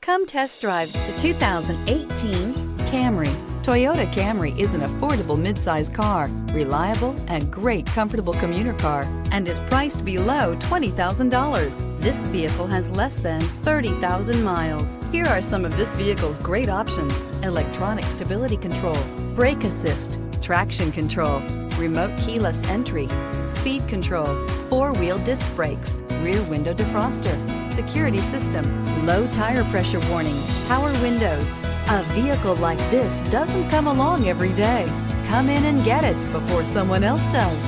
Come test drive the 2018 Camry. Toyota Camry is an affordable midsize car, reliable and great comfortable commuter car, and is priced below $20,000. This vehicle has less than 30,000 miles. Here are some of this vehicle's great options: electronic stability control, brake assist, traction control, remote keyless entry, speed control, four-wheel disc brakes, rear window defroster, security system, low tire pressure warning, power windows. A vehicle like this doesn't come along every day. Come in and get it before someone else does.